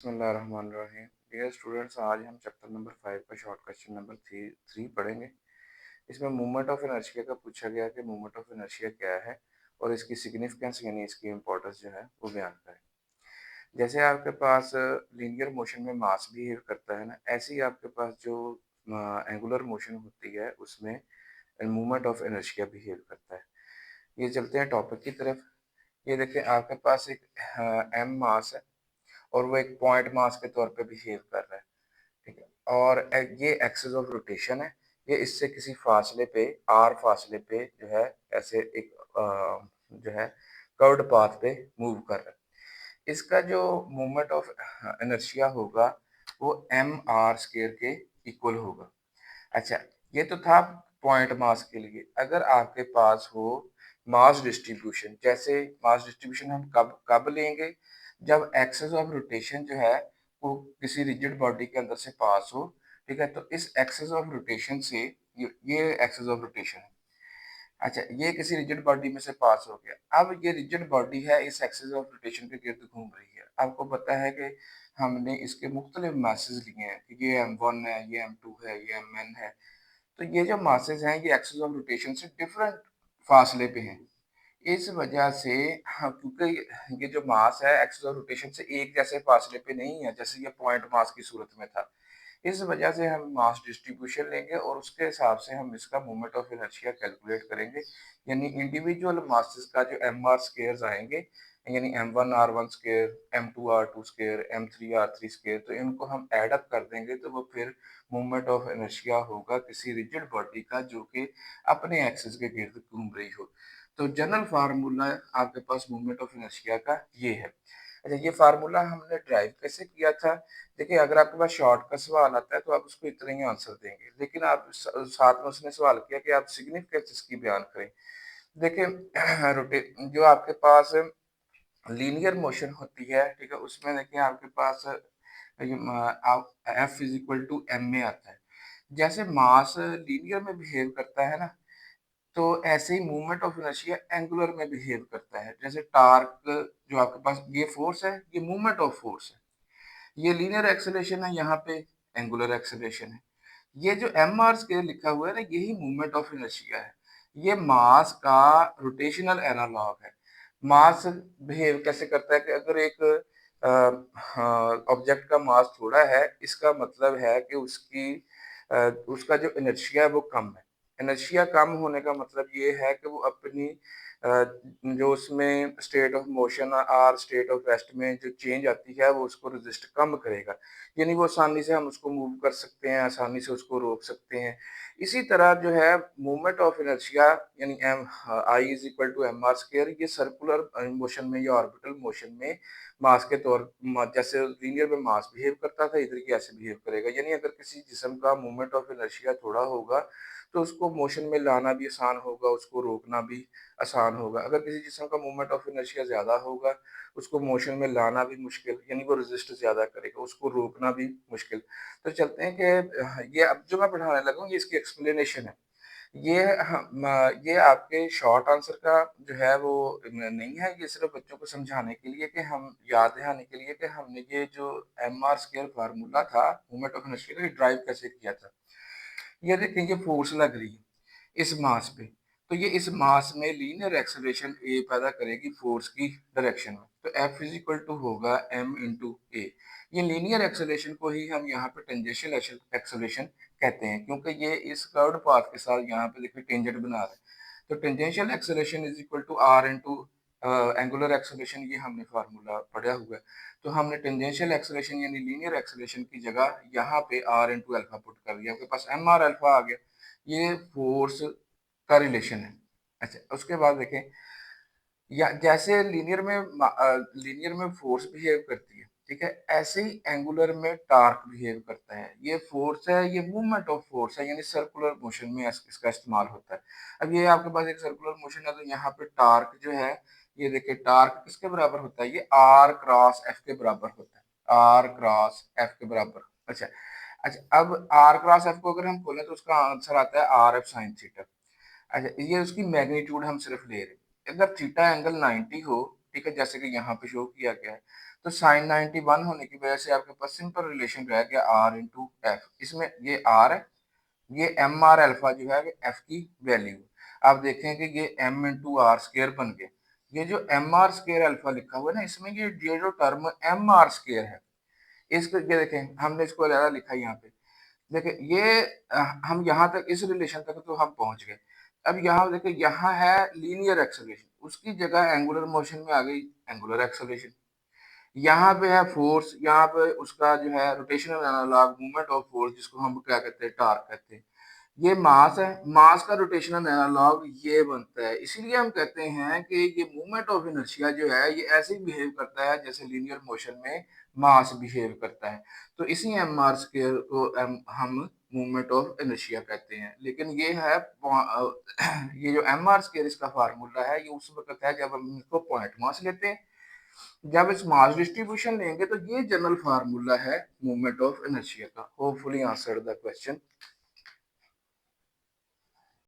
बिस्मिल्लाहिर्रहमानिर्रहीम। Dear students, आज हम चैप्टर नंबर 5 का शॉर्ट क्वेश्चन नंबर थ्री पढ़ेंगे। इसमें मूवमेंट ऑफ इनर्शिया का पूछा गया कि मूवमेंट ऑफ इनर्शिया क्या है और इसकी सिग्निफिकेंस यानी इसकी इम्पोर्टेंस जो है वो बयान करें। जैसे आपके पास लीनियर मोशन में मास बिहेव करता है ना, ऐसे ही आपके पास जो एंगुलर मोशन होती है उसमें मूवमेंट ऑफ इनर्शिया बिहेव करता है। ये चलते हैं टॉपिक की तरफ। ये देखें, आपके पास एक एम मास है और वो एक पॉइंट मास के तौर पे बिहेव कर रहा है। ठीक है, और ये एक्सिस ऑफ रोटेशन है। ये इससे किसी फासले पे, आर फासले पे जो है ऐसे एक जो है कर्व्ड पाथ पे मूव कर रहा है। इसका जो मोमेंट ऑफ इनर्शिया होगा वो एम आर स्क्वायर के इक्वल होगा। अच्छा, ये तो था पॉइंट मास के लिए। अगर आपके पास हो मास डिस्ट्रीब्यूशन, जैसे मास डिस्ट्रीब्यूशन हम कब कब लेंगे, जब एक्सेस ऑफ रोटेशन जो है वो किसी रिजिड बॉडी के अंदर से पास हो। ठीक है, तो इस एक्सेस ऑफ रोटेशन से ये एक्सेस ऑफ रोटेशन है। अच्छा, ये किसी रिजिड बॉडी में से पास हो गया। अब ये रिजिड बॉडी है, इस एक्सिस ऑफ रोटेशन के गिर्द घूम रही है। आपको पता है कि हमने इसके मुख्तलिफ मासेस लिए हैं कि ये M1 है, ये M2 है, ये Mn है। तो ये जो मासेस हैं ये एक्सिस ऑफ रोटेशन से डिफरेंट फासले पे हैं। इस वजह से हाँ, क्योंकि ये जो मास है एक्सिस ऑफ रोटेशन से एक जैसे फासले पे नहीं है जैसे ये पॉइंट मास की सूरत में था। इस वजह से हम मास डिस्ट्रीब्यूशन लेंगे और उसके हिसाब से हम इसका मोमेंट ऑफ इनर्शिया कैलकुलेट करेंगे। यानी इंडिविजुअल मासेस का जो एम आर स्केयर्स आएंगे, यानी M1 R1 square, M2 R2 square, M3 R3 square, तो इनको हम ऐड अप कर देंगे तो वो फिर मोमेंट ऑफ इनर्शिया होगा किसी रिजिड बॉडी का जो कि अपने एक्सिस के गिर्द घूम रही हो। तो जनरल फार्मूला आपके पास मोमेंट ऑफ इनर्शिया का ये है। अच्छा, ये फार्मूला हमने ड्राइव कैसे किया था? देखिए, अगर आपके पास शॉर्ट का सवाल आता है तो आप उसको इतना ही आंसर देंगे, लेकिन आप साथ में उसने सवाल किया कि आप सिग्निफिकेंस इसकी बयान करें। देखिए रोटे जो आपके पास लीनियर मोशन होती है, ठीक है, उसमें देखिए आपके पास F is equal to M में आता है। जैसे मास लीनियर में बिहेव करता है ना, तो ऐसे ही मूवमेंट ऑफ इनर्शिया एंगुलर में बिहेव करता है। जैसे टार्क, जो आपके पास ये फोर्स है, ये मूवमेंट ऑफ फोर्स है। ये लीनियर एक्सेलरेशन है, यहाँ पे एंगुलर एक्सेलरेशन है। ये जो एम आर स्क्वायर लिखा हुआ है ना, यही मूवमेंट ऑफ इनर्शिया है। ये मास का रोटेशनल एनालॉग है। मास बिहेव कैसे करता है कि अगर एक ऑब्जेक्ट का मास थोड़ा है, इसका मतलब है कि उसका जो इनर्शिया है वो कम है। इनर्शिया कम होने का मतलब ये है कि वो अपनी अ, जो उसमें स्टेट ऑफ मोशन और स्टेट ऑफ रेस्ट में जो चेंज आती है वो उसको रेजिस्ट कम करेगा। यानी वो आसानी से हम उसको मूव कर सकते हैं, आसानी से उसको रोक सकते हैं। इसी तरह जो है मूवमेंट ऑफ इनर्शिया यानी M I is equal to M R square, ये सर्कुलर मोशन में या ऑर्बिटल मोशन में मास के जैसे लीनियर में मास बिहेव करता था, इधर की ऐसे बिहेव करेगा। यानी अगर किसी जिस्म का मूवमेंट ऑफ इनर्शिया थोड़ा होगा तो उसको मोशन में लाना भी आसान होगा, उसको रोकना भी आसान होगा। अगर किसी जिस्म का मूवमेंट ऑफ इनर्शिया ज़्यादा होगा, उसको मोशन में लाना भी मुश्किल, यानी वो रेजिस्ट ज़्यादा करेगा, उसको रोकना भी मुश्किल। तो चलते हैं कि ये अब जो मैं पढ़ाने लगा हूँ ये इसकी एक्सप्लेनेशन है। ये आपके शॉर्ट आंसर का जो है वो नहीं है, ये सिर्फ बच्चों को समझाने के लिए कि हम याद दिलाने के लिए कि हमने ये जो एम आर स्क्वायर फार्मूला था मूवमेंट ऑफ इनर्शिया का, ड्राइव कैसे किया था। ये देखें, ये फोर्स लग रही है इस मास पे, तो ये इस मास में लीनियर एक्सेलरेशन ए पैदा करेगी फोर्स की डायरेक्शन में। तो एफ इज इक्वल टू होगा एम इंटू ए। ये लीनियर एक्सेलरेशन को ही हम यहाँ पे टेंजेंशियल एक्सेलरेशन कहते हैं, क्योंकि ये इस कर्व्ड पाथ के साथ यहाँ पे देखिए टेंजेंट बना रहा है। तो tangential acceleration is equal to R into angular acceleration, ये हमने फार्मूला पढ़ा हुआ है। तो हमने टेंजेंशियल एक्सेलरेशन यानी लीनियर एक्सेलरेशन की जगह यहाँ पे आर इंटू अल्फा पुट कर दिया, आपके पास एम आर अल्फा आ गया। ये फोर्स का रिलेशन है। अच्छा, उसके बाद देखें, या जैसे लीनियर में फोर्स बिहेव करती है, ठीक है, ऐसे ही एंगुलर में टार्क बिहेव करता है। ये फोर्स है, ये मूवमेंट ऑफ फोर्स है, यानी सर्कुलर मोशन में इसका इस्तेमाल होता है। अब ये आपके पास एक सर्कुलर मोशन है, तो यहाँ पे टार्क जो है, ये देखिए टार्क किसके बराबर होता है, ये आर क्रॉस एफ के बराबर होता है। आर क्रॉस एफ के बराबर। अच्छा, अच्छा, अब आर क्रॉस एफ को अगर हम खोलें तो उसका आंसर आता है आर एफ साइन थीटा। अच्छा, ये उसकी मैग्नीट्यूड हम सिर्फ ले रहे हैं। अगर थीटा एंगल 90 हो, ठीक है, जैसे कि यहाँ पे शो किया गया है, तो साइन 91 होने की वजह से आपके पास सिंपल रिलेशन रह गया आर इंटू एफ। इसमें ये आर है, ये एम आर अल्फा जो है एफ की वैल्यू। आप देखें कि ये एम इंटू आर स्केयर बन गए। ये जो एम आर स्केयर अल्फा लिखा हुआ है ना, इसमें ये जो टर्म एम आर स्केयर है, इसको ये देखें हमने इसको अलग लिखा है यहाँ पे। देखिए ये हम यहाँ तक इस रिलेशन तक तो हम पहुंच गए। अब यहाँ देखिए, यहाँ है लीनियर एक्सेलरेशन, उसकी जगह एंगुलर मोशन में आ गई एंगुलर एक्सेलरेशन। यहाँ पे है फोर्स, यहाँ पे उसका जो है rotational analogue movement of force, जिसको हम क्या कहते हैं, टार्क कहते हैं। ये मास है, मास का रोटेशनल एनालॉग ये बनता है। इसीलिए हम कहते हैं कि ये मूवमेंट ऑफ इनर्शिया जो है ये ऐसे ही बिहेव करता है जैसे लीनियर मोशन में मास बिहेव करता है। तो इसी एम आर स्क्वायर को हम मूवमेंट ऑफ इनर्शिया कहते हैं। लेकिन ये है ये जो एम आर स्क्वायर इसका फार्मूला है, ये उस वक्त है जब हम इसको पॉइंट मास लेते हैं। जब इस मास डिस्ट्रीब्यूशन लेंगे तो ये जनरल फार्मूला है मूवमेंट ऑफ इनर्शिया का। Hopefully answer the question.